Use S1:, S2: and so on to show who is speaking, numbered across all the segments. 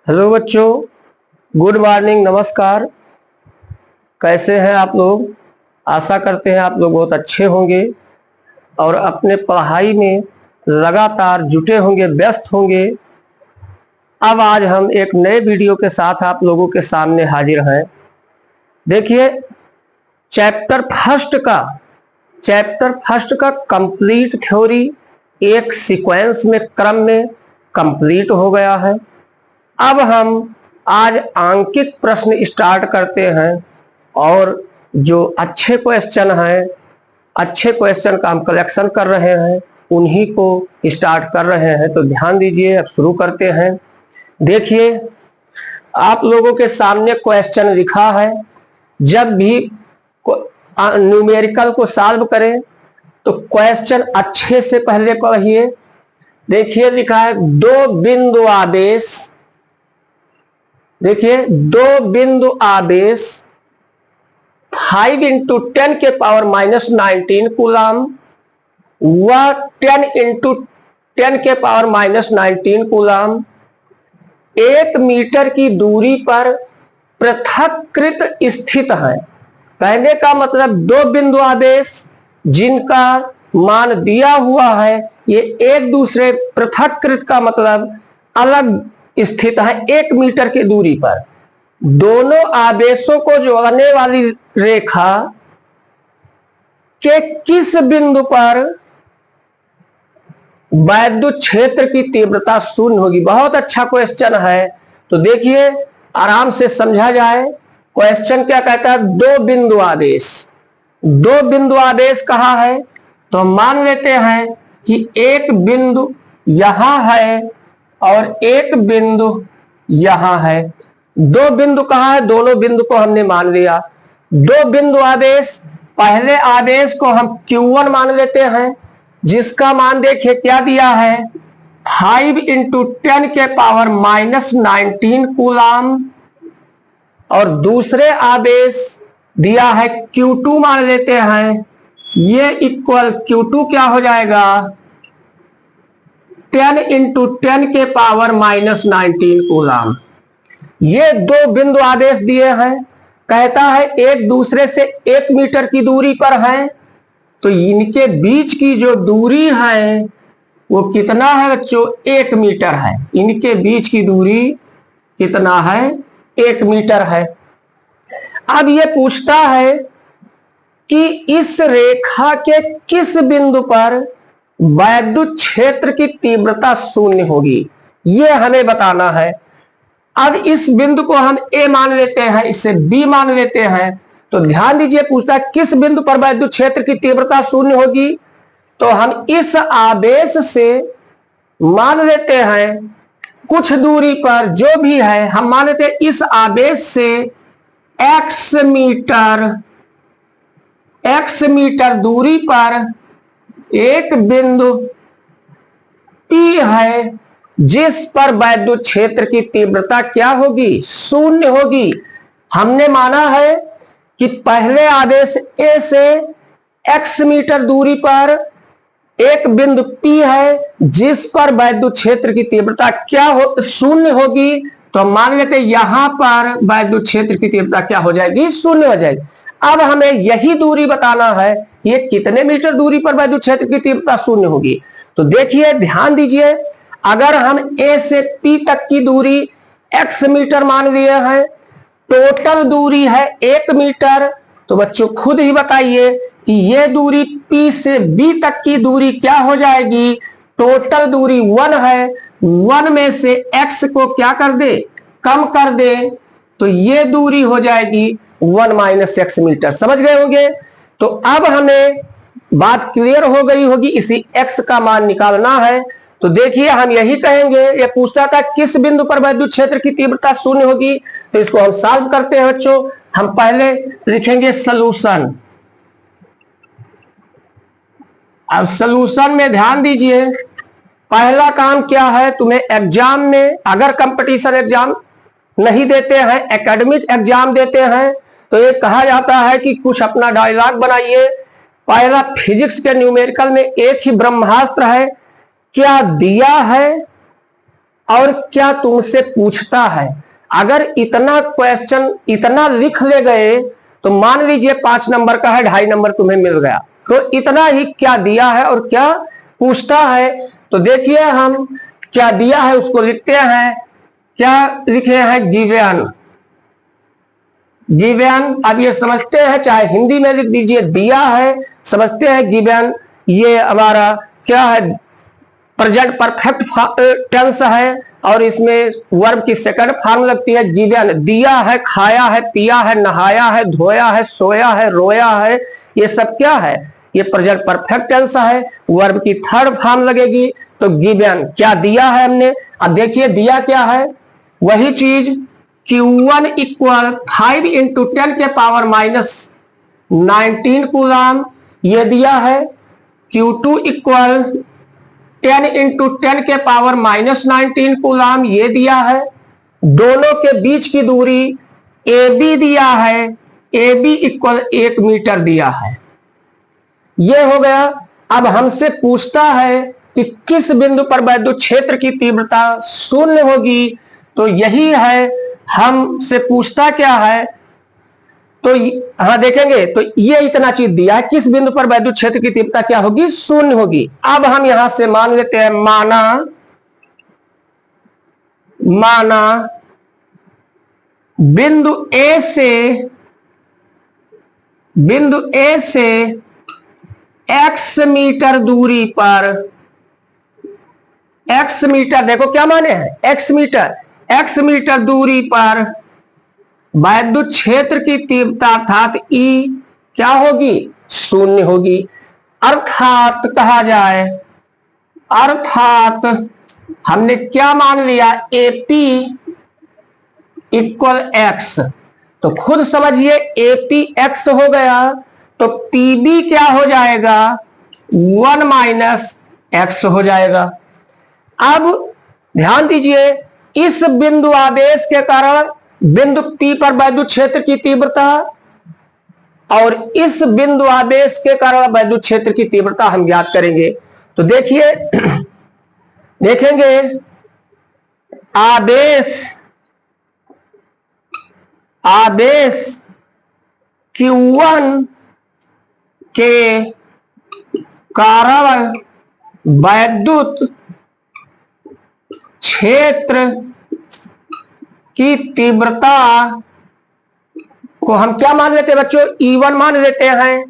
S1: Hello बच्चों, good morning, नमस्कार। कैसे हैं आप लोग? आशा करते हैं आप लोग बहुत अच्छे होंगे और अपने पढ़ाई में लगातार जुटे होंगे, व्यस्त होंगे। अब आज हम एक नए वीडियो के साथ आप लोगों के सामने हाजिर हैं। देखिए, चैप्टर फर्स्ट का कंप्लीट थ्योरी एक सीक्वेंस में, क्रम में कंप्लीट हो गया है। अब हम आज आंकिक प्रश्न स्टार्ट करते हैं और जो अच्छे क्वेश्चन का हम कलेक्शन कर रहे हैं, उन्हीं को स्टार्ट कर रहे हैं। तो ध्यान दीजिए, अब शुरू करते हैं। देखिए, आप लोगों के सामने क्वेश्चन लिखा है। जब भी न्यूमेरिकल को सॉल्व करें तो क्वेश्चन अच्छे से पहले पढ़िए। देखिए, लिखा है दो बिंदु आवेश। देखिए, दो बिंदु आवेश 5 × 10 के पावर -19 कूलम व 10 × 10 के पावर -19 कूलम 1 मीटर की दूरी पर पृथक्कृत स्थित है। कहने का मतलब दो बिंदु आवेश जिनका मान दिया हुआ है, ये एक दूसरे पृथक्कृत का मतलब अलग स्थित है 1 मीटर की दूरी पर। दोनों आवेशों को जोड़ने वाली रेखा के किस बिंदु पर वैद्युत क्षेत्र की तीव्रता शून्य होगी? बहुत अच्छा क्वेश्चन है। तो देखिए, आराम से समझा जाए। क्वेश्चन क्या कहता है? दो बिंदु आवेश कहा है, तो हम मान लेते हैं कि एक बिंदु यहां है और एक बिंदु यहां है। दो बिंदु कहां है? दोनों बिंदु को हमने मान लिया। दो बिंदु आवेश, पहले आवेश को हम Q1 मान लेते हैं, जिसका मान देखिए क्या दिया है, 5 × 10 के पावर -19 कूलम। और दूसरे आवेश दिया है Q2 मान लेते हैं। ये इक्वल Q2 क्या हो जाएगा? 10 × 10 के पावर -19 कूलम। ये दो बिंदु आवेश दिए हैं। कहता है एक दूसरे से 1 मीटर की दूरी पर है, तो इनके बीच की जो दूरी है वो कितना है बच्चों? 1 मीटर है। इनके बीच की दूरी कितना है? 1 मीटर है। अब ये पूछता है कि इस रेखा के किस बिंदु पर वैद्युत क्षेत्र की तीव्रता शून्य होगी, ये हमें बताना है। अब इस बिंदु को हम A मान लेते हैं, इसे B मान लेते हैं। तो ध्यान दीजिए, पूछता है किस बिंदु पर वैद्युत क्षेत्र की तीव्रता शून्य होगी। तो हम इस आवेश से मान लेते हैं कुछ दूरी पर जो भी है, हम मान लेते हैं इस आवेश से x मीटर दूरी पर एक बिंदु P है, जिस पर वैद्युत क्षेत्र की तीव्रता क्या होगी? शून्य होगी। हमने माना है कि पहले आवेश A से x मीटर दूरी पर एक बिंदु P है, जिस पर वैद्युत क्षेत्र की तीव्रता क्या हो? शून्य होगी। तो मान लेते हैं यहां पर वैद्युत क्षेत्र की तीव्रता क्या हो जाएगी? शून्य हो जाएगी। अब हमें यही दूरी बताना है, ये कितने मीटर दूरी पर वैद्युत क्षेत्र की तीव्रता शून्य होगी। तो देखिए, ध्यान दीजिए, अगर हम A से P तक की दूरी x मीटर मान लिए हैं, टोटल दूरी है 1 मीटर, तो बच्चों खुद ही बताइए कि ये दूरी P से B तक की दूरी क्या हो जाएगी? टोटल दूरी 1 है। 1 में से x को क्या कर दे? कम कर दे। तो ये दूरी हो जाएगी 1 - x मीटर। समझ गए होंगे? तो अब हमें बात क्लियर हो गई होगी, इसी x का मान निकालना है। तो देखिए, हम यही कहेंगे, ये पूछता था किस बिंदु पर वैद्युत क्षेत्र की तीव्रता शून्य होगी। तो इसको हम सॉल्व करते हैं बच्चों। हम पहले लिखेंगे सॉल्यूशन। अब सॉल्यूशन में ध्यान दीजिए, पहला काम क्या है, तुम्हें एग्जाम में अगर कंपटीशन एग्जाम नहीं देते हैं, एकेडमिक एग्जाम देते हैं, तो ये कहा जाता है कि कुछ अपना डायलॉग बनाइए। पहला, फिजिक्स के न्यूमेरिकल में एक ही ब्रह्मास्त्र है, क्या दिया है और क्या तुमसे पूछता है। अगर इतना क्वेश्चन इतना लिख ले गए तो मान लीजिए 5 नंबर का है, 2.5 नंबर तुम्हें मिल गया। तो इतना ही क्या दिया है और क्या पूछता है। तो देखिए हम क्या दिया है उसको लिखते हैं। क्या लिखे हैं, गिवन। गिवन, अब ये समझते हैं, चाहे हिंदी में लिख दीजिए, दिया है, समझते हैं गिवन ये हमारा क्या है, प्रेजेंट परफेक्ट टेंस है और इसमें वर्ब की सेकंड फॉर्म लगती है। गिवन, दिया है, खाया है, पिया है, नहाया है, धोया है, सोया है, रोया है, ये सब क्या है, ये प्रेजेंट परफेक्ट टेंस है। वर्ब की थर्ड फॉर्म लगेगी तो गिवन, क्या दिया है हमने। अब देखिए दिया क्या है, वही चीज Q1 इक्वल 5 इंटू 10 के पावर -19 कूलाम, ये दिया है। Q2 इक्वल 10 इंटू 10 के पावर -19 कूलाम, ये दिया है। दोनों के बीच की दूरी AB दिया है, AB इक्वल 1 मीटर दिया है। ये हो गया। अब हमसे पूछता है कि किस बिंदु पर वैद्युत क्षेत्र की तीव्रता शून्य होगी। तो यही है, हमसे पूछता क्या है, तो हाँ देखेंगे तो ये इतना चीज दिया है, किस बिंदु पर वैद्युत क्षेत्र की तीव्रता क्या होगी, शून्य होगी। अब हम यहां से मान लेते हैं, माना बिंदु ए से x मीटर दूरी पर, x मीटर, देखो क्या माने हैं, x मीटर दूरी पर वैद्युत क्षेत्र की तीव्रता अर्थात E क्या होगी, शून्य होगी। अर्थात कहा जाए, अर्थात हमने क्या मान लिया, AP इक्वल x, तो खुद समझिए AP x हो गया तो PB क्या हो जाएगा, 1 माइनस x हो जाएगा। अब ध्यान दीजिए, इस बिंदु आवेश के कारण बिंदु P पर वैद्युत क्षेत्र की तीव्रता और इस बिंदु आवेश के कारण वैद्युत क्षेत्र की तीव्रता हम ज्ञात करेंगे। तो देखिए देखेंगे, आवेश Q1 के कारण वैद्युत क्षेत्र की तीव्रता को हम क्या मान लेते हैं बच्चों, E1 मान लेते हैं।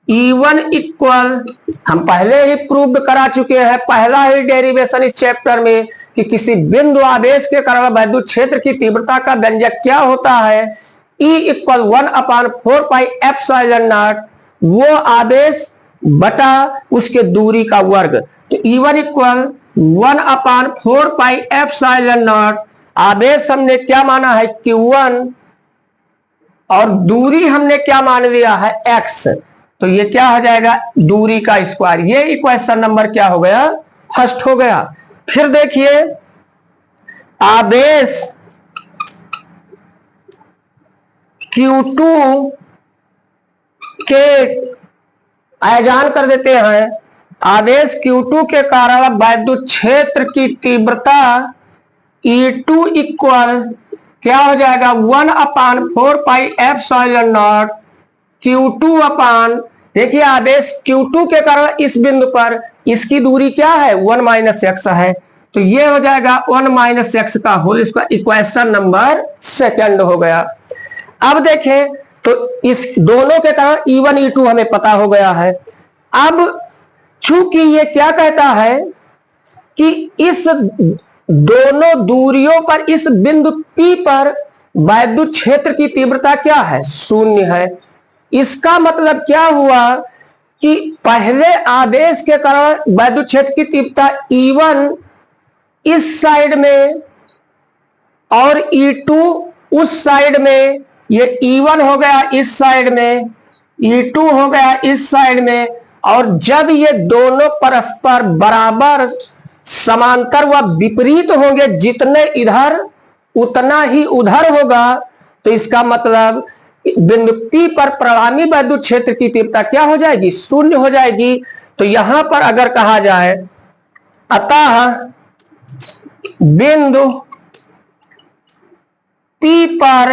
S1: E1 इक्वल, हम पहले ही प्रूव करा चुके हैं, पहला ही डेरिवेशन इस चैप्टर में, कि किसी बिंदु आवेश के कारण वैद्युत क्षेत्र की तीव्रता का व्यंजक क्या होता है, E equal 1/4 pi epsilon not, वो आवेश बटा उसके दूरी का वर्ग। तो E1 equal 1/4 pi epsilon not, आवेश हमने क्या माना है, Q1, और दूरी हमने क्या मान लिया है, x। तो ये क्या हो जाएगा, दूरी का स्क्वायर। ये इक्वेशन नंबर क्या हो गया, फर्स्ट हो गया। फिर देखिए, आवेश Q2 के आयोजन कर देते हैं, आवेश Q2 के कारण वैद्युत क्षेत्र की तीव्रता E2 इक्वल क्या हो जाएगा, 1/4 पाई एप्सिलॉन नॉट Q2 अपान, देखिए आवेश Q2 के कारण इस बिंदु पर इसकी दूरी क्या है, 1 माइनस एक्स है। तो ये हो जाएगा 1 माइनस एक्स का whole square, equation number second हो गया। अब देखें तो इस दोनों के कारण E1 E2 हमें पता हो गया है। अब चूंकि ये क्या कहता है कि इस दोनों दूरियों पर इस बिंदु P पर वैद्युत क्षेत्र की तीव्रता क्या है, शून्य है। इसका मतलब क्या हुआ कि पहले आवेश के कारण वैद्युत क्षेत्र की तीव्रता E1 इस साइड में और E2 उस साइड में, ये E1 हो गया इस साइड में, E2 हो गया इस साइड में, और जब ये दोनों परस्पर बराबर समांतर व विपरीत होंगे, जितने इधर उतना ही उधर होगा, तो इसका मतलब बिंदु P पर परिणामी वैद्युत क्षेत्र की तीव्रता क्या हो जाएगी, शून्य हो जाएगी। तो यहां पर अगर कहा जाए, अतः बिंदु P पर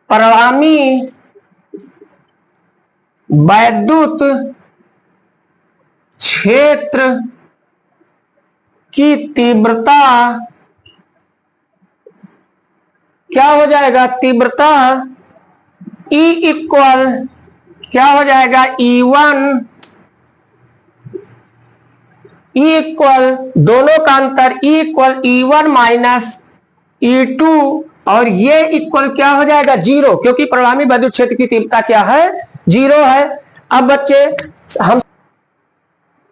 S1: परिणामी वैद्युत क्षेत्र की तीव्रता क्या हो जाएगा? तीव्रता E इक्वल क्या हो जाएगा? E1 E इक्वल दोनों का अंतर E equal E1 minus E2 और ये इक्वल क्या हो जाएगा? 0, क्योंकि परिणामी वैद्युत क्षेत्र की तीव्रता क्या है? 0 है। अब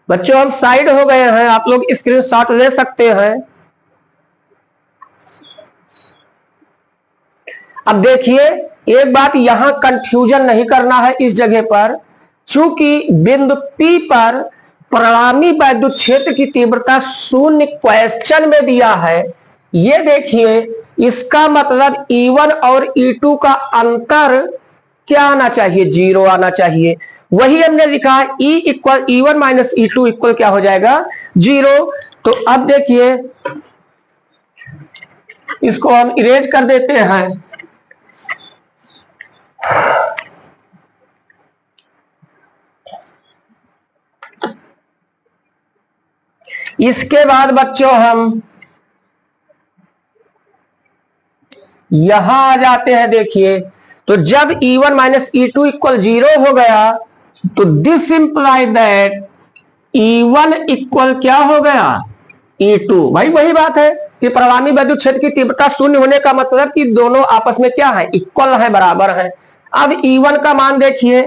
S1: बच्चों हम साइड हो गए हैं, आप लोग स्क्रीनशॉट ले सकते हैं। अब देखिए एक बात, यहां कंफ्यूजन नहीं करना है इस जगह पर, चूंकि बिंदु P पर परिणामी वैद्युत क्षेत्र की तीव्रता 0 क्वेश्चन में दिया है। ये देखिए इसका मतलब E1 और E2 का अंतर क्या आना चाहिए? 0 आना चाहिए। वही हमने लिखा है E equal E1 minus E2 equal क्या हो जाएगा? 0। तो अब देखिए इसको हम इरेज कर देते हैं। इसके बाद बच्चों हम यहां आ जाते हैं। देखिए तो जब E1 माइनस E2 इक्वल 0 हो गया तो this imply that E1 equal क्या हो गया? E2। भाई वही बात है कि परिणामी वैद्युत क्षेत्र की तीव्रता 0 होने का मतलब कि दोनों आपस में क्या है? इक्वल है, बराबर है। अब E1 का मान देखिए,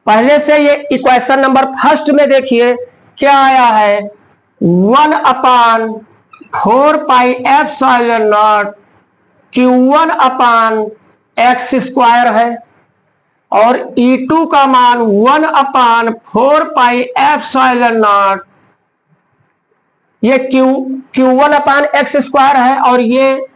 S1: पहले से ये इक्वेशन नंबर फर्स्ट में देखिए क्या आया है? 1/4 pi epsilon not Q1 upon x square है और E2 का मान 1/4 पाई एप्सिलॉन नॉट, ये Q1 अपान एक्स स्क्वायर है और ये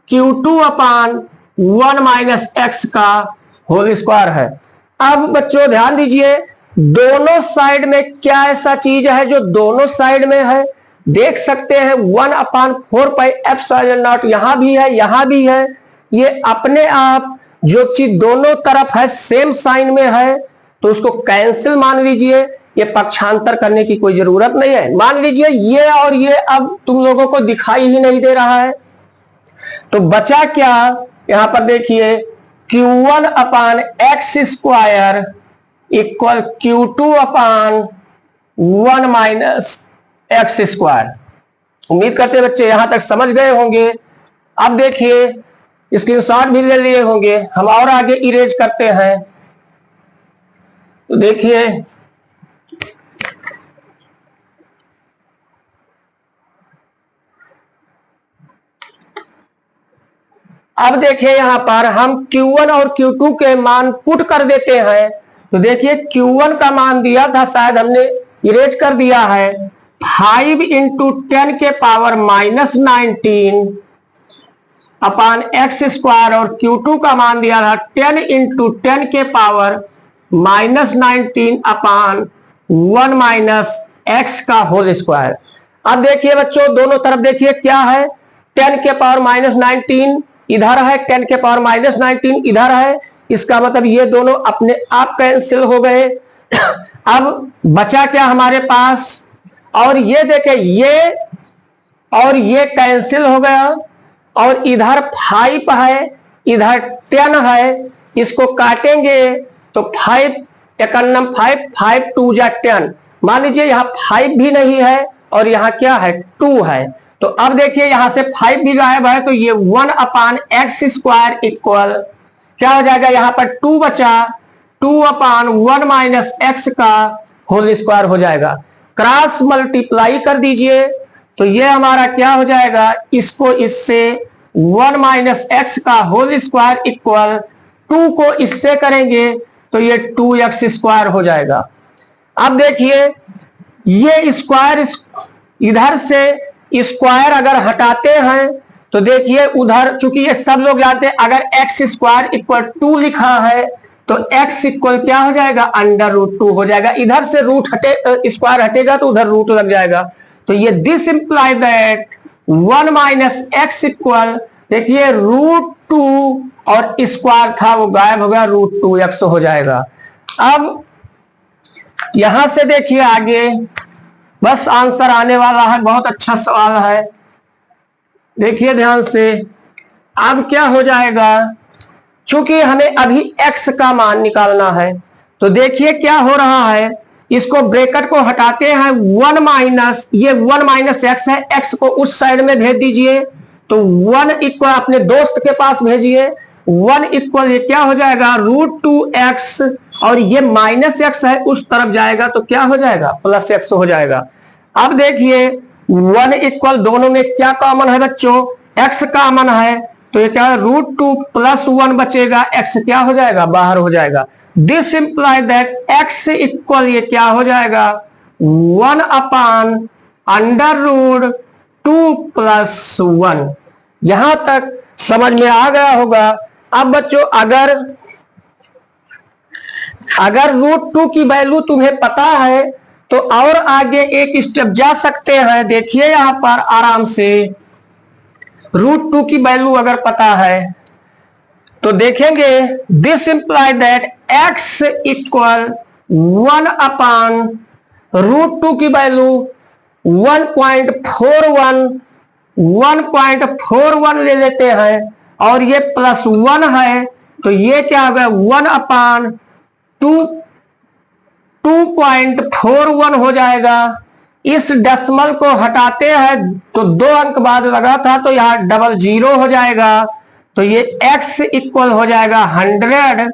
S1: Q2 अपान 1 माइनस एक्स का होल स्क्वायर है। अब बच्चों ध्यान दीजिए, दोनों साइड में क्या ऐसा चीज है जो दोनों साइड में है? देख सकते हैं 1/4 पाई एप्सिलॉन नॉट यहां भी है, यहां भी है। ये अपने आप जो चीज दोनों तरफ है सेम साइन में है तो उसको कैंसिल मान लीजिए, ये पक्षांतर करने की कोई जरूरत नहीं है। मान लीजिए ये और ये अब तुम लोगों को दिखाई ही नहीं दे रहा है, तो बचा क्या? यहां पर देखिए Q1 अपान एक्स स्क्वायर इक्वल Q2 अपान 1 माइनस एक्स स्क्वायर। उम्मीद करते हैं बच्चे यहां तक समझ गए होंगे। अब देखिए स्क्रीनशॉट भी ले लिए होंगे, हम और आगे इरेज करते हैं। तो देखिए अब देखिए यहां पर हम Q1 और Q2 के मान पुट कर देते हैं। तो देखिए Q1 का मान दिया था, शायद हमने इरेज कर दिया है, 5 इंटू 10 के पावर माइनस 19 अपान एक्स स्क्वायर और Q2 का मान दिया था 10 इंटू 10 के पावर माइनस 19 अपान 1 माइनस एक्स का होल स्क्वायर। अब देखिए बच्चों दोनों तरफ देखिए क्या है? 10 के पावर माइनस 19 इधर है, 10 के पावर माइनस 19 इधर है। इसका मतलब ये दोनों अपने आप कैंसिल हो गए। अब बचा क्या हमारे पास? और ये देखें ये और ये कैंसिल हो गया और इधर 5 है, इधर 10 है, इसको काटेंगे तो 5 एकन्नम 5, 5 2 जा 10। मान लीजिए यहां 5 भी नहीं है और यहां क्या है? 2 है। तो अब देखिए यहां से 5 भी गायब है तो ये 1 अपान एक्स स्क्वायर इक्वल क्या हो जाएगा? यहां पर 2 बचा, 2 अपान 1 माइनस एक्स का होल स्क्वायर हो जाएगा। क्रॉस मल्टीप्लाई कर दीजिए तो ये हमारा क्या हो जाएगा? इसको इससे 1 माइनस एक्स का होल स्क्वायर इक्वल 2 को इससे करेंगे तो ये 2x स्क्वायर हो जाएगा। अब देखिए ये स्क्वायर इधर से स्क्वायर अगर हटाते हैं तो देखिए उधर, चूंकि ये सब लोग जानते हैं अगर एक्स स्क्वायर इक्वल 2 लिखा है तो x इक्वल क्या हो जाएगा? अंडर रूट 2 हो जाएगा। इधर से रूट हटे, स्क्वायर हटेगा तो उधर रूट लग जाएगा। तो ये this imply that 1 minus x equal, देखिए √2 और स्क्वायर था वो गायब हो गया, √2x हो जाएगा। अब यहां से देखिए आगे बस आंसर आने वाला है, बहुत अच्छा सवाल है, देखिए ध्यान से। अब क्या हो जाएगा, चूंकि हमें अभी x का मान निकालना है, तो देखिए क्या हो रहा है, इसको ब्रैकेट को हटाते हैं, 1 माइनस, ये 1 माइनस एक्स है, x को उस साइड में भेज दीजिए, तो 1 इक्वल अपने दोस्त के पास भेजिए, 1 इक्वल ये क्या हो जाएगा √2x, और ये माइनस एक्स है उस तरफ जाएगा तो क्या हो जाएगा प्लस एक्स हो जाएगा। अब देखिए 1 इक्वल दोनों में क्या कॉमन है बच्चों, x कॉमन है, तो ये क्या है √2 प्लस 1 बचेगा, x क्या हो जाएगा बाहर हो जाएगा। This imply that x equal ये क्या हो जाएगा 1 अपान √2 प्लस 1। यहां तक समझ में आ गया होगा। अब बच्चों अगर √2 की वैल्यू तुम्हें पता है तो और आगे एक स्टेप जा सकते हैं। देखिए यहां पर आराम से √2 की वैल्यू अगर पता है तो देखेंगे this imply that x equal 1 अपान √2 की वैल्यू 1.41 ले लेते हैं, और ये प्लस 1 है तो ये क्या होगा 1 अपान 2.41 हो जाएगा। इस डेसिमल को हटाते हैं तो 2 अंक बाद लगा था तो यहां डबल 0 हो जाएगा, तो ये x इक्वल हो जाएगा 100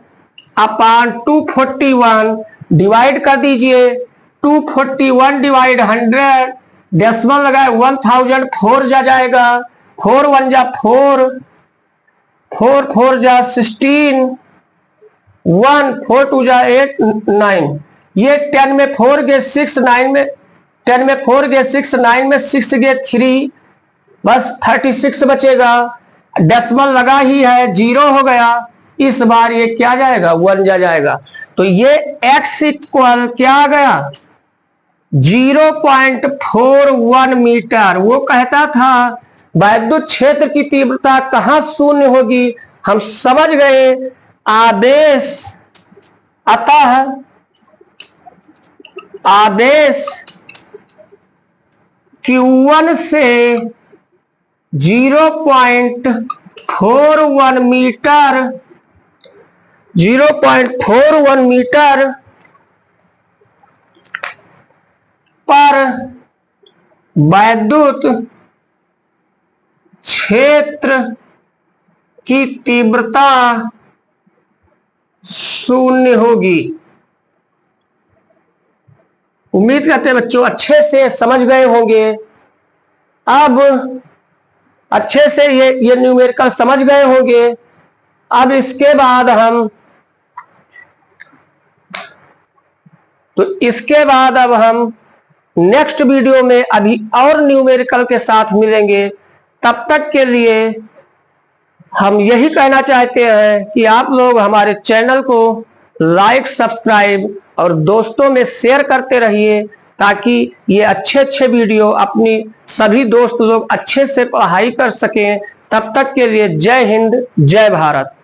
S1: अपान 241, डिवाइड कर दीजिए 241 डिवाइड 100, डेसिमल लगाए 1000, 4 जा जाएगा, 4 1 जा 4, 4 4 जा 16, 1 4 2 जा 8 9, ये 10 में 4 गए 6, 9 में 10 में 4 गए 6, 9 में 6 गए 3, बस 36 बचेगा। डेसिमल लगा ही है 0 हो गया, इस बार ये क्या जाएगा 1 जा जाएगा, तो ये x इक्वल क्या आ गया 0.41 मीटर। वो कहता था वैद्युत क्षेत्र की तीव्रता कहां शून्य होगी, हम समझ गए आवेश, अतः आवेश Q1 से 0.41 मीटर पर वैद्युत क्षेत्र की तीव्रता शून्य होगी। उम्मीद करते हैं बच्चों अच्छे से समझ गए होंगे। अब अच्छे से ये न्यूमेरिकल समझ गए होंगे। अब इसके बाद हम नेक्स्ट वीडियो में अभी और न्यूमेरिकल के साथ मिलेंगे। तब तक के लिए हम यही कहना चाहते हैं कि आप लोग हमारे चैनल को लाइक, सब्सक्राइब और दोस्तों में शेयर करते रहिए, ताकि ये अच्छे वीडियो अपनी सभी दोस्त लोग अच्छे से पढ़ाई कर सकें। तब तक के लिए जय हिंद, जय भारत।